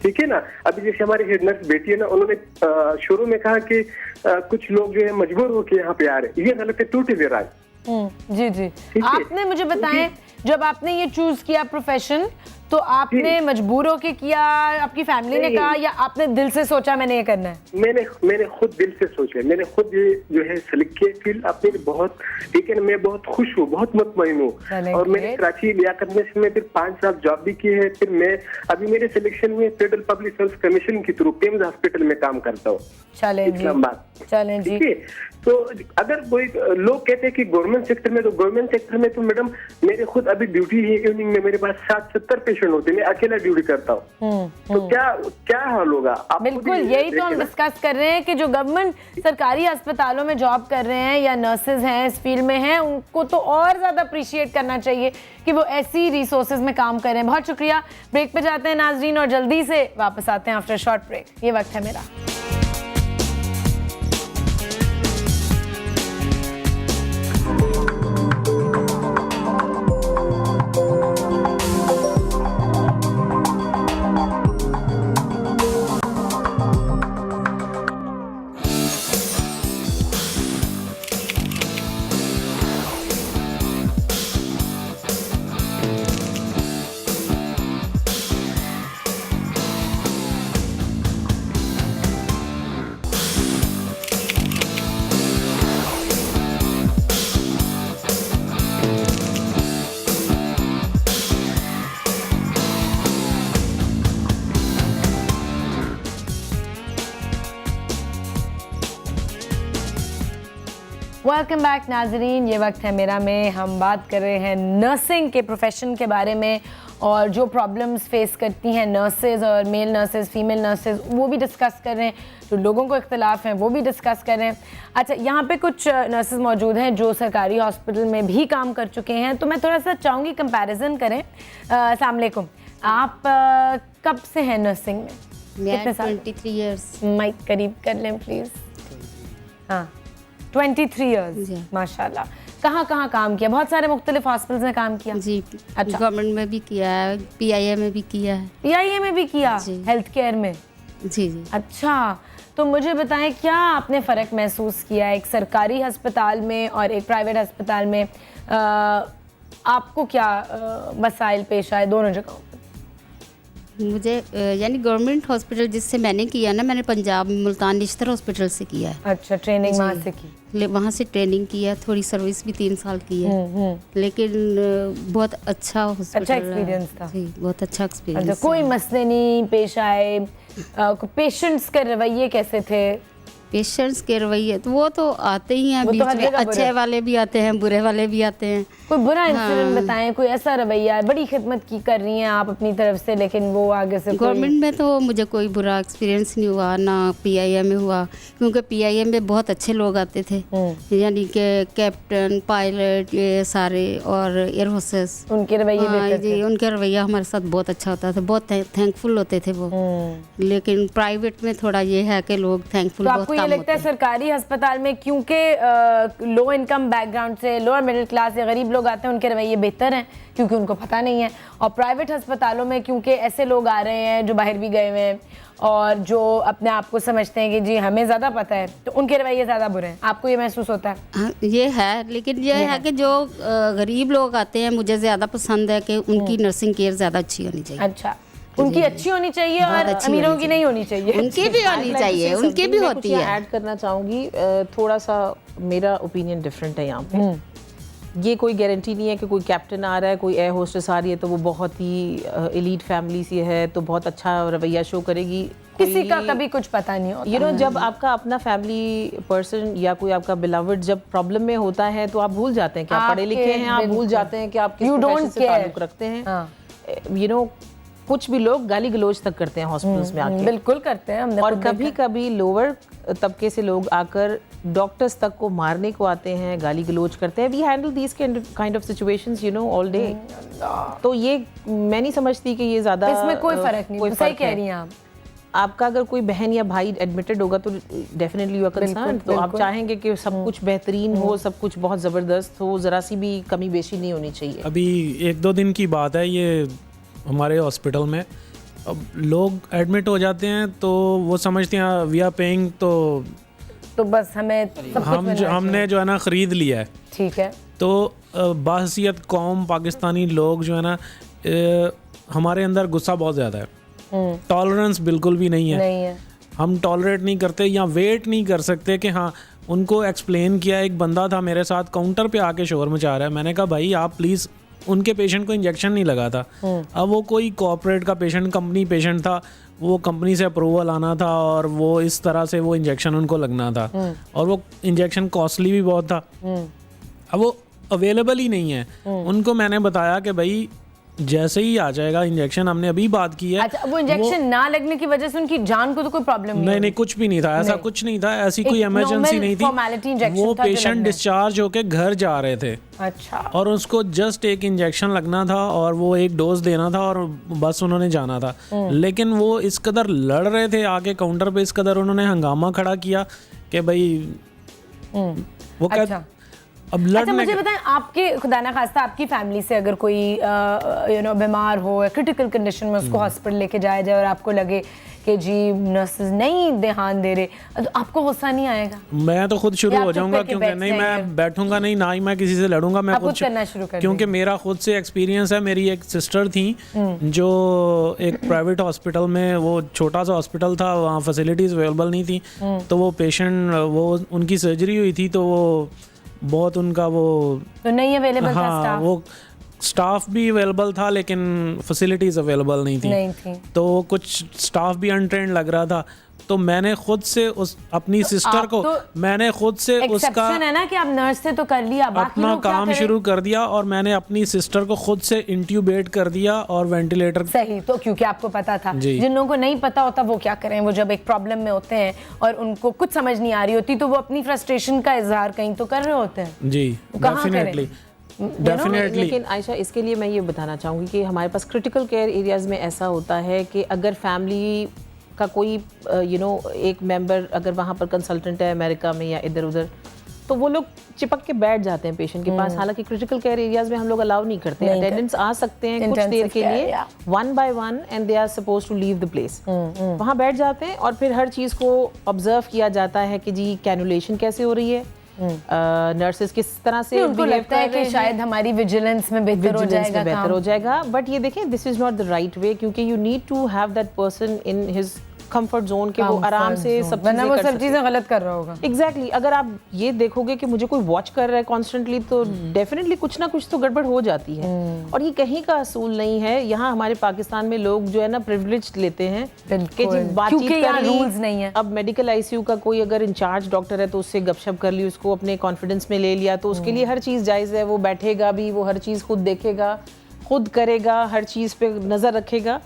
ठीक है ना। अभी जैसे हमारी हेड नर्स बेटी है ना, उन्होंने शुरू में कहा कि कुछ लोग जो है मजबूर होके यहाँ पे आ रहे हैं, ये गलत है, टोटली रॉन्ग। जी जी, ठीक है। आपने मुझे बताएं, जब आपने ये चूज किया प्रोफेशन, तो आपने मजबूर होके किया, आपकी फैमिली ने कहा, या आपने दिल से सोचा मैंने ये करना है? मैंने खुद दिल से सोचा, मैंने खुद ये जो है सेलेक्ट किया फील्ड अपने लिए बहुत, ठीक है ना। मैं बहुत खुश हूँ, बहुत मुतमईन हूँ, और मैंने कराची लियाकत में फिर 5 साल जॉब भी की है। फिर मैं अभी मेरे सिलेक्शन में फेडरल पब्लिक सर्विस कमीशन के थ्रू पेम्स हॉस्पिटल में काम करता हूँ, इस्लामाबाद। चलें जी। ठीक है, तो अगर कोई लोग कहते हैं कि गवर्नमेंट सेक्टर में, तो गवर्नमेंट सेक्टर में तो मैडम मेरे खुद अभी ड्यूटी है, इवनिंग में मेरे पास 60-70 पेशेंट होते हैं, मैं अकेला ड्यूटी करता हूँ, तो क्या हाल होगा? आप बिल्कुल यही तो हम डिस्कस कर रहे हैं कि जो गवर्नमेंट सरकारी अस्पतालों में जॉब कर रहे हैं या नर्सेज हैं, इस फील्ड में हैं, उनको तो और ज्यादा अप्रिशिएट करना चाहिए कि वो ऐसी रिसोर्सेज में काम कर रहे हैं। बहुत शुक्रिया। ब्रेक पे जाते हैं नाजरीन, और जल्दी से वापस आते हैं आफ्टर शॉर्ट ब्रेक। ये वक्त है मेरा। वेलकम बैक नाजरीन, ये वक्त है मेरा में हम बात कर रहे हैं नर्सिंग के प्रोफेशन के बारे में, और जो प्रॉब्लम्स फेस करती हैं नर्सेज, और मेल नर्सेज, फीमेल नर्सेज, वो भी डिस्कस कर रहे हैं। जो लोगों को इख्तलाफ हैं वो भी डिस्कस कर रहे हैं। अच्छा, यहाँ पे कुछ नर्सेज मौजूद हैं जो सरकारी हॉस्पिटल में भी काम कर चुके हैं, तो मैं थोड़ा सा चाहूँगी कंपैरिजन करें। अस्सलाम वालेकुम, आप कब से हैं नर्सिंग में? कितने साल? 23 इयर्स। माइक करीब कर लें प्लीज़। हाँ, 23 इयर्स, माशाल्लाह। कहाँ काम किया? बहुत सारे मुख्तलिफ हॉस्पिटल्स में काम किया जी। अच्छा, गवर्नमेंट में भी किया है, PIA में भी किया है। PIA में भी किया, हेल्थ केयर में? जी जी। अच्छा, तो मुझे बताएं, क्या आपने फ़र्क महसूस किया एक सरकारी अस्पताल में और एक प्राइवेट अस्पताल में? आपको क्या मसाइल पेश आए दोनों जगहों पर? मुझे यानी गवर्नमेंट हॉस्पिटल जिससे मैंने किया ना, मैंने पंजाब में मुल्तान निश्तर हॉस्पिटल से किया है। अच्छा, ट्रेनिंग वहाँ से की? वहाँ से ट्रेनिंग किया, थोड़ी सर्विस भी 3 साल की है, लेकिन बहुत अच्छा हॉस्पिटल, अच्छा एक्सपीरियंस था जी, बहुत अच्छा एक्सपीरियंस। अच्छा, कोई मसले नहीं पेश आए? पेशेंट्स के रवैये कैसे थे? पेशेंट्स के रवैये तो वो तो आते ही हैं बीच में, अच्छे वाले भी आते हैं, बुरे वाले भी आते हैं। कोई बुरा इंसिडेंट बताएं, कोई ऐसा रवैया, बड़ी खिदमत की कर रही हैं आप अपनी तरफ से, लेकिन वो आगे से गवर्नमेंट में तो मुझे कोई बुरा एक्सपीरियंस नहीं हुआ, ना PIA में हुआ, क्योंकि PIA में बहुत अच्छे लोग आते थे, यानी कि कैप्टन, पायलट, ये सारे, और एयर होस्टेस, उनके रवैये जी, उनके रवैया हमारे साथ बहुत अच्छा होता था, बहुत थैंकफुल होते थे वो। लेकिन प्राइवेट में थोड़ा ये है कि लोग थैंकफुल बहुत कम लगता है सरकारी अस्पताल में, क्योंकि लो इनकम बैकग्राउंड से, लोअर मिडिल क्लास या गरीब लोग आते हैं, उनके रवैये बेहतर हैं क्योंकि उनको पता नहीं है, और प्राइवेट अस्पतालों में क्योंकि ऐसे लोग आ रहे हैं जो बाहर भी गए हुए हैं और जो अपने आप को समझते हैं कि जी हमें ज़्यादा पता है, तो उनके रवैये ज़्यादा बुरे हैं। आपको ये महसूस होता है? हाँ, ये है, लेकिन ये है कि जो गरीब लोग आते हैं, मुझे ज़्यादा पसंद है कि उनकी नर्सिंग केयर ज़्यादा अच्छी होनी चाहिए। अच्छा, उनकी अच्छी होनी चाहिए और अमीरों की नहीं होनी चाहिए? उनकी भी होनी चाहिए, उनकी भी होती है। ऐड करना चाहूँगी, थोड़ा सा मेरा ओपिनियन डिफरेंट है यहाँ पे। ये कोई गारंटी नहीं है कि कोई कैप्टन आ रहा है, कोई एयर होस्टेस आ रही है तो वो बहुत ही एलीट फैमिली से है तो बहुत अच्छा रवैया शो करेगी। किसी का कभी कुछ पता नहीं होता। यू नो, जब आपका अपना फैमिली पर्सन या कोई आपका बिलवड जब प्रॉब्लम में होता है तो आप भूल जाते हैं कि आप पढ़े लिखे हैं, आप भूल जाते हैं कि आप किस प्रोफेशन से ताल्लुक रखते हैं। यू नो, कुछ भी लोग गाली गलौज तक करते हैं हॉस्पिटल्स में आके। बिल्कुल करते हैं हमने और खुद देखा। कभी कभी लोअर तबके से लोग आकर डॉक्टर्स तक को मारने को आते हैं, गाली गलौज करते हैं। We handle these kind of situations you know all day. तो ये मैं नहीं समझती कि ये ज़्यादा इसमें कोई फर्क नहीं, सही कह रही हैं आप। आपका अगर कोई बहन या भाई एडमिटेड होगा तो डेफिनेटली यू आर कंसर्न, तो आप चाहेंगे कि सब कुछ बेहतरीन हो, सब कुछ बहुत ज़बरदस्त हो, ज़रा सी भी कमी बेशी नहीं होनी चाहिए। अभी 1-2 दिन की बात है, ये हमारे हॉस्पिटल में अब लोग एडमिट हो जाते हैं तो वो समझते हैं वी आर पेइंग, तो बस हमें सब कुछ हमने जो है ना ख़रीद लिया है। ठीक है। तो बाहसियत कौम पाकिस्तानी लोग जो है ना हमारे अंदर गुस्सा बहुत ज़्यादा है, टॉलरेंस बिल्कुल भी नहीं है। हम टॉलरेट नहीं करते या वेट नहीं कर सकते कि हाँ उनको एक्सप्लेन किया। एक बंदा था मेरे साथ काउंटर पे आके शोर मचा रहा है, मैंने कहा भाई आप प्लीज़, उनके पेशेंट को इंजेक्शन नहीं लगा था। अब वो कोई कॉर्पोरेट का पेशेंट, कंपनी पेशेंट था, वो कंपनी से अप्रूवल आना था और वो इस तरह से वो इंजेक्शन उनको लगना था और वो इंजेक्शन कॉस्टली भी बहुत था। अब वो अवेलेबल ही नहीं है। उनको मैंने बताया कि भाई जैसे ही आ जाएगा इंजेक्शन, हमने अभी बात की है। अच्छा, वो इंजेक्शन ना लगने की वजह से उनकी जान को तो कोई प्रॉब्लम नहीं, कुछ भी नहीं था, ऐसा कुछ नहीं था, ऐसी कोई इमरजेंसी नहीं थी। वो पेशेंट डिस्चार्ज होके घर जा रहे थे। अच्छा। और उसको जस्ट एक इंजेक्शन लगना था और वो एक डोज देना था और बस उन्होंने जाना था। लेकिन वो इस कदर लड़ रहे थे आगे काउंटर पे, इस कदर उन्होंने हंगामा खड़ा किया कि भाई वो अच्छा। अब अच्छा, मुझे बताएं, आपके खुदा ना खास्ता आपकी फैमिली से अगर कोई बीमार हो या क्रिटिकल कंडीशन में उसको हॉस्पिटल लेके जाया जाए और आपको लगे कि जी नर्सेज नहीं ध्यान दे रहे, तो आपको गुस्सा नहीं आएगा? मैं तो खुद शुरू हो जाऊंगा, क्योंकि नहीं मैं बैठूंगा नहीं, ना ही मैं किसी से लड़ूंगा, मैं खुद करना शुरू कर, क्योंकि मेरा खुद से एक्सपीरियंस है। मेरी एक सिस्टर थी जो एक प्राइवेट हॉस्पिटल में, वो छोटा सा हॉस्पिटल था, वहाँ फैसिलिटीज अवेलेबल नहीं थी, तो वो पेशेंट, वो उनकी सर्जरी हुई थी, तो वो बहुत उनका वो तो नहीं अवेलेबल था स्टाफ। वो स्टाफ भी अवेलेबल था लेकिन फैसिलिटीज़ अवेलेबल नहीं थी। तो कुछ स्टाफ भी अनट्रेंड लग रहा था। तो मैंने खुद से उस अपनी सिस्टर को, मैंने खुद से उसका है ना कि आप नर्स से तो कर लिया, अपना काम शुरू कर दिया और मैंने अपनी सिस्टर को खुद से इंट्यूबेट कर दिया और वेंटिलेटर। सही, तो क्योंकि आपको पता था। जिन लोगों को नहीं पता होता वो क्या करें, वो जब एक प्रॉब्लम में होते हैं और उनको कुछ समझ नहीं आ रही होती तो वो अपनी फ्रस्ट्रेशन का इजहार कहीं तो कर रहे होते हैं। जी, डेफिनेटली। लेकिन आयशा, इसके लिए मैं ये बताना चाहूँगी कि हमारे पास क्रिटिकल केयर एरियाज़ में ऐसा होता है कि अगर फैमिली का कोई एक मेंबर अगर वहाँ पर कंसल्टेंट है अमेरिका में या इधर उधर, तो वो लोग चिपक के बैठ जाते हैं पेशेंट के पास। हालांकि क्रिटिकल केयर एरियाज में हम लोग अलाउ नहीं करते हैं। अटेंडेंट्स आ सकते हैं कुछ देर के लिए, 1 by 1, and they are suppose to leave the place. वहाँ बैठ जाते हैं और फिर हर चीज़ को ऑब्जर्व किया जाता है कि जी कैनुलेशन कैसे हो रही है, नर्सेस किस तरह से उनको लगता है कि शायद हमारी विजिलेंस में बेहतर हो जाएगा। बट ये देखें, this is not the right way, क्योंकि you need to have that person in his comfort zone के वो आराम से सब चीजें गलत कर रहा होगा। एग्जैक्टली। अगर आप ये देखोगे कि मुझे कोई वॉच कर रहा है कॉन्स्टेंटली, तो डेफिनेटली कुछ ना कुछ तो गड़बड़ हो जाती है। और ये कहीं का असूल नहीं है। यहाँ हमारे पाकिस्तान में लोग जो है ना प्रिविलेज लेते हैं कि बातचीत कर रूल्स नहीं है। अब मेडिकल आईसीयू का कोई अगर इंचार्ज डॉक्टर है तो उससे गपशप कर ली, उसको अपने कॉन्फिडेंस में ले लिया, तो उसके लिए हर चीज़ जायज़ है। वो बैठेगा भी, वो हर चीज़ खुद देखेगा, खुद करेगा, हर चीज़ पे नज़र रखेगा।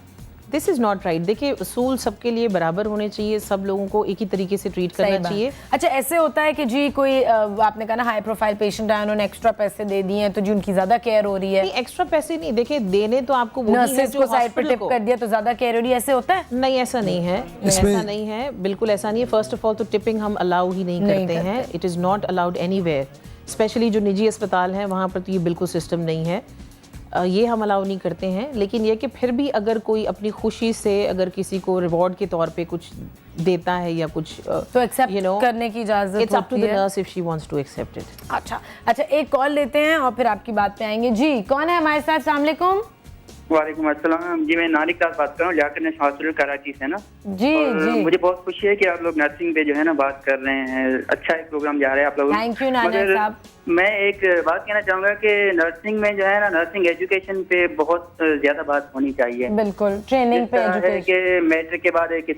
This is not right. देखिए, असूल सबके लिए बराबर होने चाहिए, सब लोगों को एक ही तरीके से ट्रीट करना चाहिए। अच्छा, ऐसे होता है कि जी कोई आपने कहा ना हाई प्रोफाइल पेशेंट है, उन्होंने एक्स्ट्रा पैसे दे दिए हैं तो जी उनकी ज्यादा केयर हो रही है। नहीं, एक्स्ट्रा पैसे नहीं, देखिए देने तो आपको वो नर्सेस को साइड पे टिप कर दिया तो ज्यादा केयर हो रही है, ऐसे होता है? नहीं, ऐसा नहीं है, ऐसा नहीं है, बिल्कुल ऐसा नहीं है। फर्स्ट ऑफ ऑल तो टिपिंग हम अलाउ ही नहीं करते हैं। It is not allowed anywhere, specially जो निजी अस्पताल हैं वहाँ पर तो ये बिल्कुल सिस्टम नहीं है, ये हम अलाउ नहीं करते हैं। लेकिन ये कि फिर भी अगर कोई अपनी खुशी से अगर किसी को रिवॉर्ड के तौर पे कुछ देता है या कुछ तो एक्सेप्ट करने की इजाजत it's up to the nurse if she wants to accept it. अच्छा, एक कॉल लेते हैं और फिर आपकी बात पे आएंगे। जी, कौन है हमारे साथ? अस्सलाम वालेकुम। वालेकुम अस्सलाम जी, मैं नारिक दास बात कर रहा हूँ, लियाकत हॉस्पिटल कराची से ना। जी जी, मुझे बहुत खुशी है कि आप लोग नर्सिंग पे जो है ना बात कर रहे हैं। अच्छा एक प्रोग्राम जा रहा है आप लोग। थैंक यू नारिक साहब। मैं एक बात कहना चाहूंगा कि नर्सिंग में जो है ना, नर्सिंग एजुकेशन पे बहुत ज्यादा बात होनी चाहिए। बिल्कुल, ट्रेनिंग पे है कि मैट्रिक के बाद एक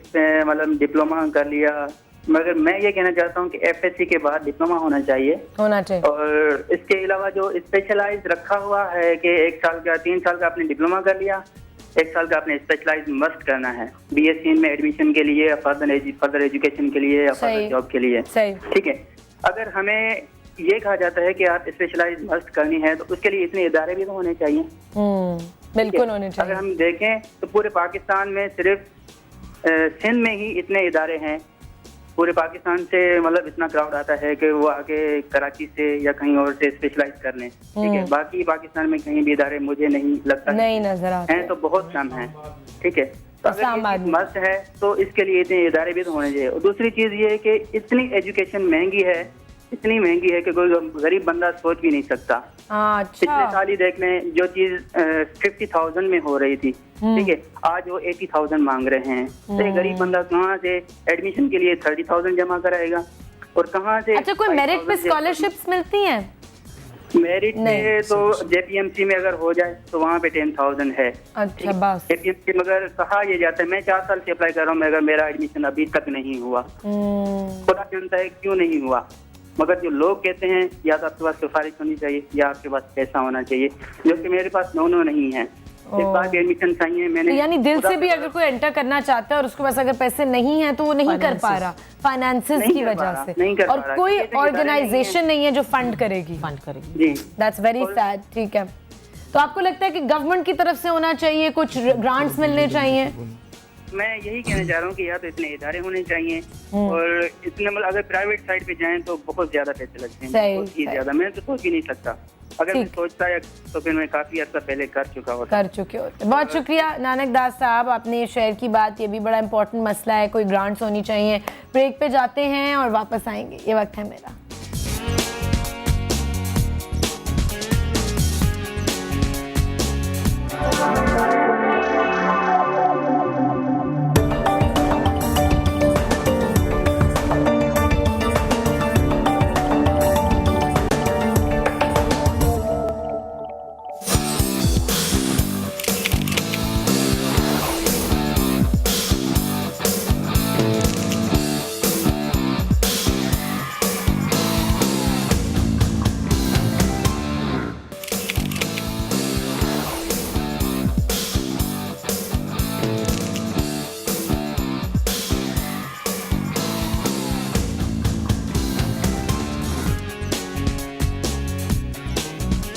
मतलब डिप्लोमा कर लिया, मगर मैं ये कहना चाहता हूँ कि एफएससी के बाद डिप्लोमा होना चाहिए। और इसके अलावा जो स्पेशलाइज रखा हुआ है कि 1 साल का 3 साल का आपने डिप्लोमा कर लिया, 1 साल का आपने स्पेशलाइज मस्ट करना है, BSc में एडमिशन के लिए, फर्दर एजुकेशन के लिए या फर्दर जॉब के लिए। ठीक है, अगर हमें ये कहा जाता है कि आप स्पेशलाइज मस्ट करनी है तो उसके लिए इतने इदारे भी तो होने चाहिए। बिल्कुल होने चाहिए। अगर हम देखें तो पूरे पाकिस्तान में सिर्फ सिंध में ही इतने इदारे हैं, पूरे पाकिस्तान से मतलब इतना क्राउड आता है कि वो आके कराची से या कहीं और से स्पेशलाइज कर लें। ठीक है, बाकी पाकिस्तान में कहीं भी इदारे मुझे नहीं लगता नहीं नजर आते हैं, तो बहुत कम है। ठीक है, तो अगर मस्त है तो इसके लिए इतने इदारे भी तो होने चाहिए। और दूसरी चीज ये है कि इतनी एजुकेशन महंगी है, इतनी महंगी है कि कोई गरीब बंदा सोच भी नहीं सकता। पिछले साल ही देख लें, जो चीज 50,000 में हो रही थी, ठीक है, आज वो 80,000 मांग रहे हैं। तो एक गरीब बंदा कहाँ से एडमिशन के लिए 30,000 जमा कराएगा और कहाँ से? अच्छा, कोई मेरिट पे स्कॉलरशिप्स मिलती हैं? मेरिट पे तो JPMC में अगर हो जाए तो वहाँ पे 10,000 है। अच्छा, बस JPMC मगर कहा यह जाता है, मैं 4 साल से अप्लाई कर रहा हूँ मगर मेरा एडमिशन अभी तक नहीं हुआ। खुदा जानता है क्यों नहीं हुआ, मगर जो लोग कहते हैं या तो आपके पास सिफारिश होनी चाहिए या आपके पास पैसा होना चाहिए, जो कि मेरे पास दोनों नहीं है। एक बार एडमिशन चाहिए मैंने, यानी दिल से भी अगर कोई एंटर करना चाहता है और उसके पास अगर पैसे नहीं है तो वो नहीं कर पा रहा, फाइनेंसेस की वजह से, और कोई ऑर्गेनाइजेशन नहीं है जो फंड करेगी। जी, दैट्स वेरी सैड। ठीक है, तो आपको लगता है कि गवर्नमेंट की तरफ से होना चाहिए, कुछ ग्रांट्स मिलने चाहिए? मैं यही कहना चाह रहा हूँ कि या तो इतने इदारे होने चाहिए और इतने मतलब अगर प्राइवेट साइड पे जाएं तो बहुत ज्यादा पैसे लगते हैं, बहुत ही ज्यादा। मैं तो सोच ही नहीं सकता, अगर मैं सोचता है तो फिर मैं काफी अर्सा पहले कर चुके होते। बहुत शुक्रिया नानक दास साहब, आपने शेयर की बात, ये भी बड़ा इंपॉर्टेंट मसला है, कोई ग्रांट्स होनी चाहिए। ब्रेक पे जाते हैं और वापस आएंगे। ये वक्त है मेरा।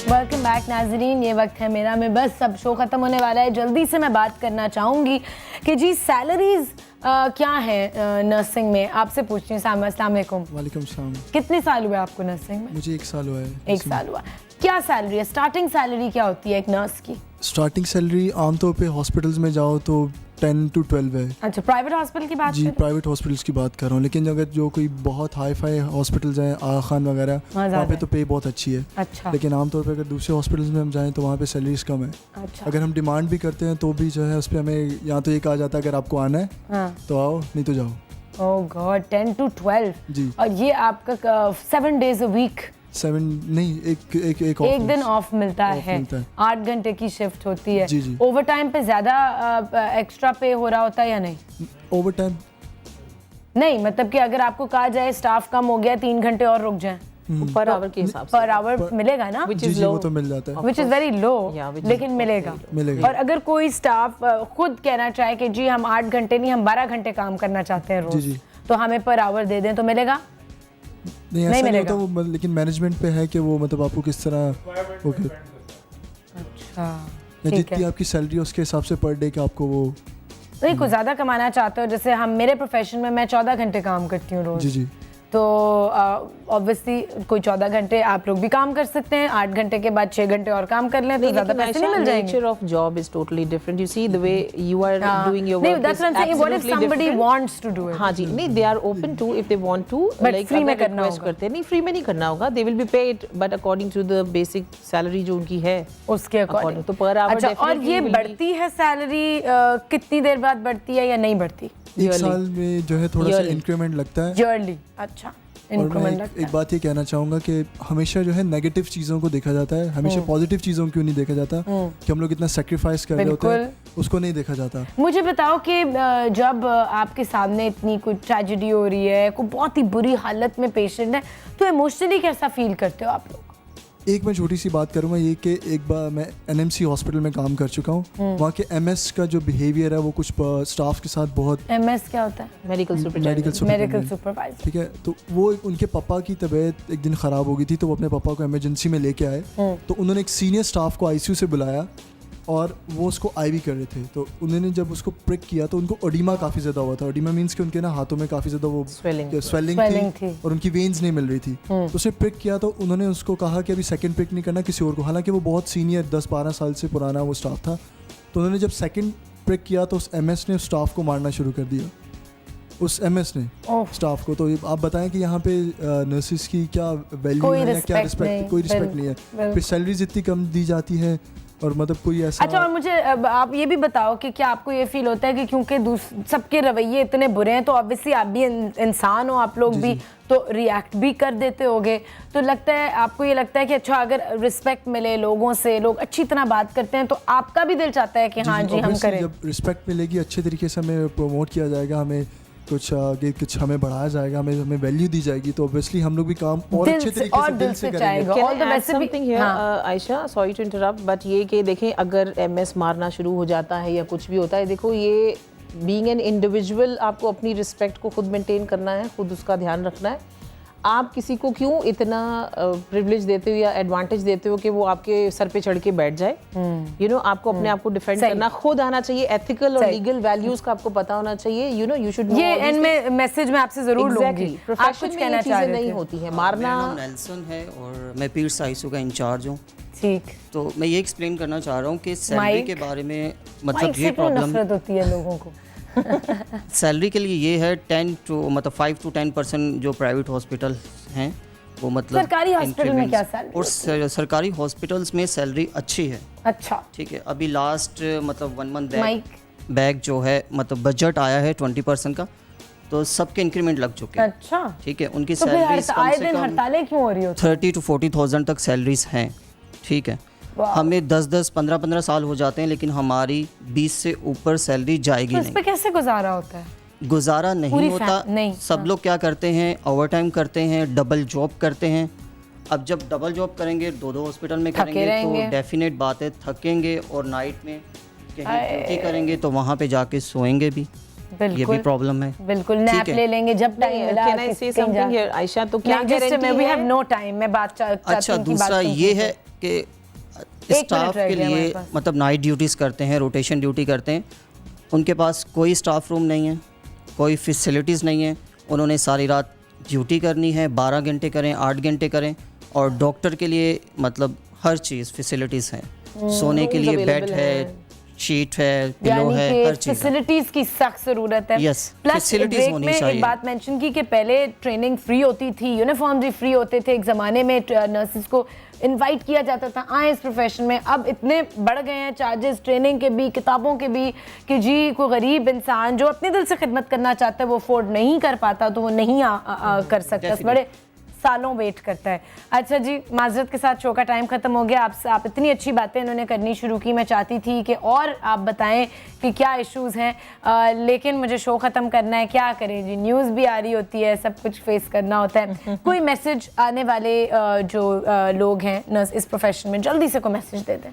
वेलकम बैक नाजरीन, ये वक्त है मेरा में बस अब शो ख़त्म होने वाला है। जल्दी से मैं बात करना चाहूँगी कि जी सैलरीज क्या है नर्सिंग में। आपसे पूछती हूँ। सामा, अस्सलाम वालेकुम। वालेकुम सलाम। कितने साल हुए आपको नर्सिंग में? मुझे 1 साल हुआ है। 1 साल हुआ। क्या सैलरी है, स्टार्टिंग सैलरी क्या होती है एक नर्स की? स्टार्टिंग सैलरी आमतौर पे हॉस्पिटल्स में जाओ तो 10 to 12 है। अच्छा, प्राइवेट हॉस्पिटल की बात? जी, प्राइवेट हॉस्पिटल्स की बात कर रहा हूँ, लेकिन अगर जो कोई बहुत हाई फाई हॉस्पिटल्स हैं, आगा खान वगैरह, वहाँ पे तो पे बहुत अच्छी है। अच्छा। लेकिन आमतौर पे अगर दूसरे हॉस्पिटल्स में हम जाएँ तो वहाँ पे सैलरीज कम है। अच्छा। अगर हम डिमांड भी करते हैं तो भी जो है उस पर हमें यहाँ तो ये कहा जाता है अगर आपको आना है तो आओ, नहीं तो जाओ। ओह गॉड, 10 to 12। जी। और ये आपका 7 days a week? 7 नहीं, एक दिन ऑफ मिलता है। 8 घंटे की शिफ्ट होती है। जी जी। ओवर टाइम पे ज्यादा एक्स्ट्रा पे हो रहा होता है या नहीं? ओवर टाइम नहीं, मतलब कि अगर आपको कहा जाए स्टाफ कम हो गया 3 घंटे और रुक जाए, पर आवर के हिसाब से पर आवर मिलेगा ना? जी जी, वो तो मिल जाता है, विच इज वेरी लो, लेकिन मिलेगा। और अगर कोई स्टाफ खुद कहना चाहे कि जी हम 8 घंटे नहीं, हम 12 घंटे काम करना चाहते हैं रोज, तो हमें पर आवर दे दें तो मिलेगा? नहीं, ऐसा नहीं होता वो, लेकिन मैनेजमेंट पे है कि वो मतलब आपको किस तरह। ओके, अच्छा, जितनी आपकी सैलरी है उसके हिसाब से पर डे का आपको वो। नहीं, कुछ ज़्यादा कमाना चाहते हो, जैसे हम मेरे प्रोफेशन में मैं 14 घंटे काम करती हूँ रोज। जी जी। तो ऑब्वियसली कोई 14 घंटे आप लोग भी काम कर सकते हैं, 8 घंटे के बाद 6 घंटे और काम कर लें तो ज़्यादा पैसे नहीं मिल जाएंगे। Nature of job is totally different. You see the way you are doing your work. नहीं, that's what I am saying, what if somebody wants to do it? हाँ जी, नहीं, they are open to if they want to, like free में करना होगा। करते नहीं, free में नहीं करना होगा, they will be paid but according to the basic salary जो उनकी है उसके अकॉर्डिंग। तो पर आवर। अच्छा, और ये बढ़ती है सैलरी कितनी देर बाद बढ़ती है या नहीं बढ़ती? 1 साल में जो है थोड़ा सा इंक्रीमेंट लगता है। ईयरली? अच्छा, और मैं एक बात ये कहना चाहूँगा कि हमेशा जो है नेगेटिव चीज़ों को देखा जाता है, हमेशा पॉजिटिव चीज़ों क्यों नहीं देखा जाता कि हम लोग इतना सेक्रीफाइस कर रहे होते हैं, उसको नहीं देखा जाता। मुझे बताओ कि जब आपके सामने इतनी कोई ट्रेजेडी हो रही है, कोई बहुत ही बुरी हालत में पेशेंट है, तो इमोशनली कैसा फील करते हो आप लोग? एक मैं छोटी सी बात करूँगा ये कि एक बार मैं NMC हॉस्पिटल में काम कर चुका हूँ। वहाँ के MS का जो बिहेवियर है वो कुछ स्टाफ के साथ बहुत MS क्या होता है? Medical supervisor. ठीक है, तो वो उनके पापा की तबीयत एक दिन ख़राब हो गई थी, तो वो अपने पापा को इमरजेंसी में लेके आए। तो उन्होंने एक सीनियर स्टाफ को ICU से बुलाया और वो उसको IV कर रहे थे। तो उन्होंने जब उसको प्रिक किया तो उनको ओडिमा काफ़ी ज़्यादा हुआ था। ओडिमा मीन्स कि उनके ना हाथों में काफ़ी ज़्यादा वो स्वेलिंग थी और उनकी वेन्स नहीं मिल रही थी। तो उसने प्रिक किया तो उन्होंने उसको कहा कि अभी सेकंड प्रिक नहीं करना, किसी और को। हालांकि वो बहुत सीनियर 10-12 साल से पुराना वो स्टाफ था। तो उन्होंने जब सेकंड प्रिक किया तो उस MS ने उस स्टाफ को मारना शुरू कर दिया, उस MS ने स्टाफ को। तो आप बताएं कि यहाँ पे नर्सिस की क्या वैल्यू है या क्या रिस्पेक्ट? कोई रिस्पेक्ट नहीं है। फिर सैलरीज इतनी कम दी जाती है और मतलब कोई ऐसा। अच्छा, और मुझे आप ये भी बताओ कि क्या आपको ये फील होता है कि क्योंकि सबके रवैये इतने बुरे हैं तो ऑब्वियसली आप भी इंसान हो, आप लोग भी तो रिएक्ट भी कर देते होगे, तो लगता है आपको ये लगता है कि अच्छा अगर रिस्पेक्ट मिले लोगों से, लोग अच्छी तरह बात करते हैं तो आपका भी दिल चाहता है कि हाँ जी हम करें। जब रिस्पेक्ट मिलेगी, अच्छे तरीके से हमें प्रमोट किया जाएगा, हमें कुछ आगे कुछ हमें बढ़ाया जाएगा, हमें वैल्यू दी जाएगी, तो ऑब्वियसली हम लोग भी काम और अच्छे तरीके से दिल से करेंगे। Ayesha, sorry to interrupt, but ये कि देखें अगर MS मारना शुरू हो जाता है या कुछ भी होता है, देखो ये बीइंग एन इंडिविजुअल आपको अपनी रिस्पेक्ट को खुद मेंटेन करना है, खुद उसका ध्यान रखना है। आप किसी को क्यों इतना प्रिविलेज देते हो या एडवांटेज देते हो कि वो आपके सर पे चढ़ के बैठ जाए? यू नो, आपको अपने आप को डिफेंड करना खुद आना चाहिए, एथिकल और लीगल वैल्यूज का आपको पता होना चाहिए। You know, you should know. ये एंड में मैसेज मैं आपसे जरूर लूंगी। प्रोफेशन में ये चीजें नहीं होती है। मारना। मेरा नाम नेल्सन है और मैं पीर्स ICU का इंचार्ज हूँ। ठीक। तो मैं ये एक्सप्लेन करना चाह रहा हूँ कि सैलरी के बारे में, मतलब ये प्रॉब्लम नफरत होती है लोगों को। सैलरी के लिए ये है 5 to 10% जो प्राइवेट हॉस्पिटल हैं वो मतलब सरकारी हॉस्पिटल में क्या सैलरी? और सरकारी हॉस्पिटल्स में सैलरी अच्छी है। अच्छा, ठीक है। अभी लास्ट मतलब 1 मंथ बैक जो है मतलब बजट आया है 20% का, तो सबके इंक्रीमेंट लग चुके हैं। अच्छा, ठीक है। उनकी तो सैलरीज कम से कम हड़तालें क्यों हो रही होती? 30 to 40,000 तक सैलरीज हैं। ठीक है। हमें 10-10, 15-15 साल हो जाते हैं लेकिन हमारी 20 से ऊपर सैलरी जाएगी नहीं। इस पे कैसे गुजारा होता है? गुजारा नहीं होता। नहीं, सब लोग क्या करते हैं, ओवर टाइम करते हैं, डबल जॉब करते हैं। अब जब डबल जॉब करेंगे, 2-2 हॉस्पिटल में करेंगे तो डेफिनेट बात है थकेंगे, और नाइट में कहीं ड्यूटी करेंगे तो वहाँ पे जाके सोएंगे भी। ये भी प्रॉब्लम है। बिल्कुल, नैप ले लेंगे जब टाइम मिला। Can I say something here, Ayesha? तो क्या गारंटी है? We have no time। मैं बात चाहती हूं। अच्छा, दूसरा ये है कि स्टाफ के लिए मतलब नाइट ड्यूटीज़ करते हैं, रोटेशन ड्यूटी करते हैं, उनके पास कोई स्टाफ रूम नहीं है, कोई फैसिलिटीज़ नहीं है। उन्होंने सारी रात ड्यूटी करनी है, 12 घंटे करें, 8 घंटे करें, और डॉक्टर के लिए मतलब हर चीज़ फैसिलिटीज़ हैं। सोने के लिए बेड है, शीट है, पिलो है, हर चीज़। फैसिलिटीज की सख्त जरूरत है। यस, प्लस फैसिलिटीज होनी चाहिए। एक बात मेंशन की कि पहले ट्रेनिंग फ्री होती थी, यूनिफॉर्म भी फ्री होते थे। एक ज़माने में नर्सेज को इनवाइट किया जाता था आए इस प्रोफेशन में। अब इतने बढ़ गए हैं चार्जेस ट्रेनिंग के भी, किताबों के भी, कि जी कोई गरीब इंसान जो अपने दिल से खिदमत करना चाहता है वो अफोर्ड नहीं कर पाता तो वो नहीं कर सकता, बड़े सालों वेट करता है। अच्छा जी, माजरत के साथ शो का टाइम ख़त्म हो गया। आप इतनी अच्छी बातें इन्होंने करनी शुरू की, मैं चाहती थी कि और आप बताएं कि क्या इश्यूज़ हैं, लेकिन मुझे शो ख़त्म करना है, क्या करें जी, न्यूज़ भी आ रही होती है, सब कुछ फेस करना होता है। कोई मैसेज आने वाले जो लोग हैं नर्स इस प्रोफेशन में, जल्दी से कोई मैसेज दे दें।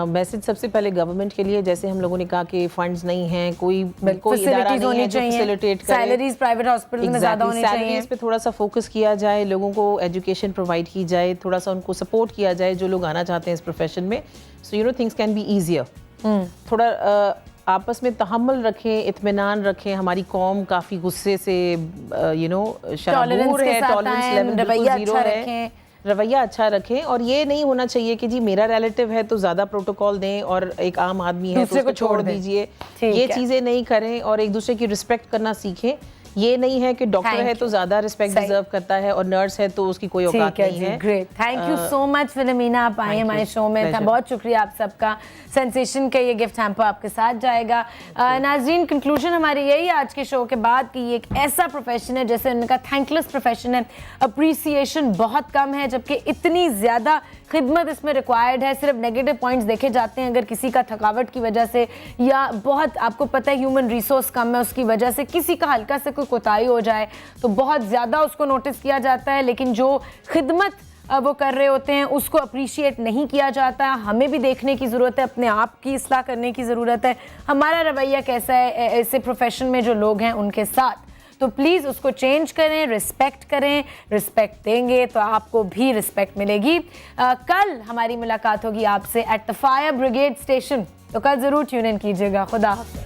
मैसेज सबसे पहले गवर्नमेंट के लिए, जैसे हम लोगों ने कहा कि फंड्स नहीं हैं, कोई इदारा नहीं है जो फैसिलिटेट करे। सैलरीज प्राइवेट हॉस्पिटल में ज़्यादा होनी चाहिए। इस पे थोड़ा सा फोकस किया जाए, लोगों को एजुकेशन प्रोवाइड की जाए, थोड़ा सा उनको सपोर्ट किया जाए जो लोग आना चाहते हैं इस प्रोफेशन में। So you know things can be easier. थोड़ा आपस में तहम्मुल रखें, इत्मीनान रखें। हमारी कौम काफ़ी गुस्से से यू नो शराबूर है, टॉलरेंस लेवल बिल्कुल ज़ीरो है। रवैया अच्छा रखें, और ये नहीं होना चाहिए कि जी मेरा रिलेटिव है तो ज़्यादा प्रोटोकॉल दें और एक आम आदमी है तो उसको छोड़ दीजिए। ये चीज़ें नहीं करें और एक दूसरे की रिस्पेक्ट करना सीखें। ये नहीं है कि डॉक्टर है तो ज़्यादा रिस्पेक्ट डिजर्व करता है और नर्स है तो उसकी कोई औकात नहीं है। Great, thank you so much Philomena, आप आए हमारे शो में, था बहुत शुक्रिया आप सबका। सेंसेशन का ये गिफ्ट हैम्पर आपके साथ जाएगा। नाज़रीन, कंक्लूजन हमारी यही आज के शो के बाद कि ये एक ऐसा प्रोफेशन है जैसे उनका थैंकलेस प्रोफेशन है, अप्रिसिएशन बहुत कम है, जबकि इतनी ज़्यादा खिदमत इसमें रिक्वायर्ड है। सिर्फ नेगेटिव पॉइंट्स देखे जाते हैं, अगर किसी का थकावट की वजह से या बहुत आपको पता है ह्यूमन रिसोर्स कम है उसकी वजह से किसी का हल्का से कोई कोताही हो जाए तो बहुत ज़्यादा उसको नोटिस किया जाता है। लेकिन जो खिदमत वो कर रहे होते हैं उसको अप्रिशिएट नहीं किया जाता। हमें भी देखने की ज़रूरत है, अपने आप की इस्लाह करने की ज़रूरत है, हमारा रवैया कैसा है ऐसे प्रोफेशन में जो लोग हैं उनके साथ। तो प्लीज़ उसको चेंज करें, रिस्पेक्ट करें। रिस्पेक्ट देंगे तो आपको भी रिस्पेक्ट मिलेगी। कल हमारी मुलाकात होगी आपसे at the fire brigade station, तो कल ज़रूर ट्यून इन कीजिएगा। खुदा हाफ़िज़।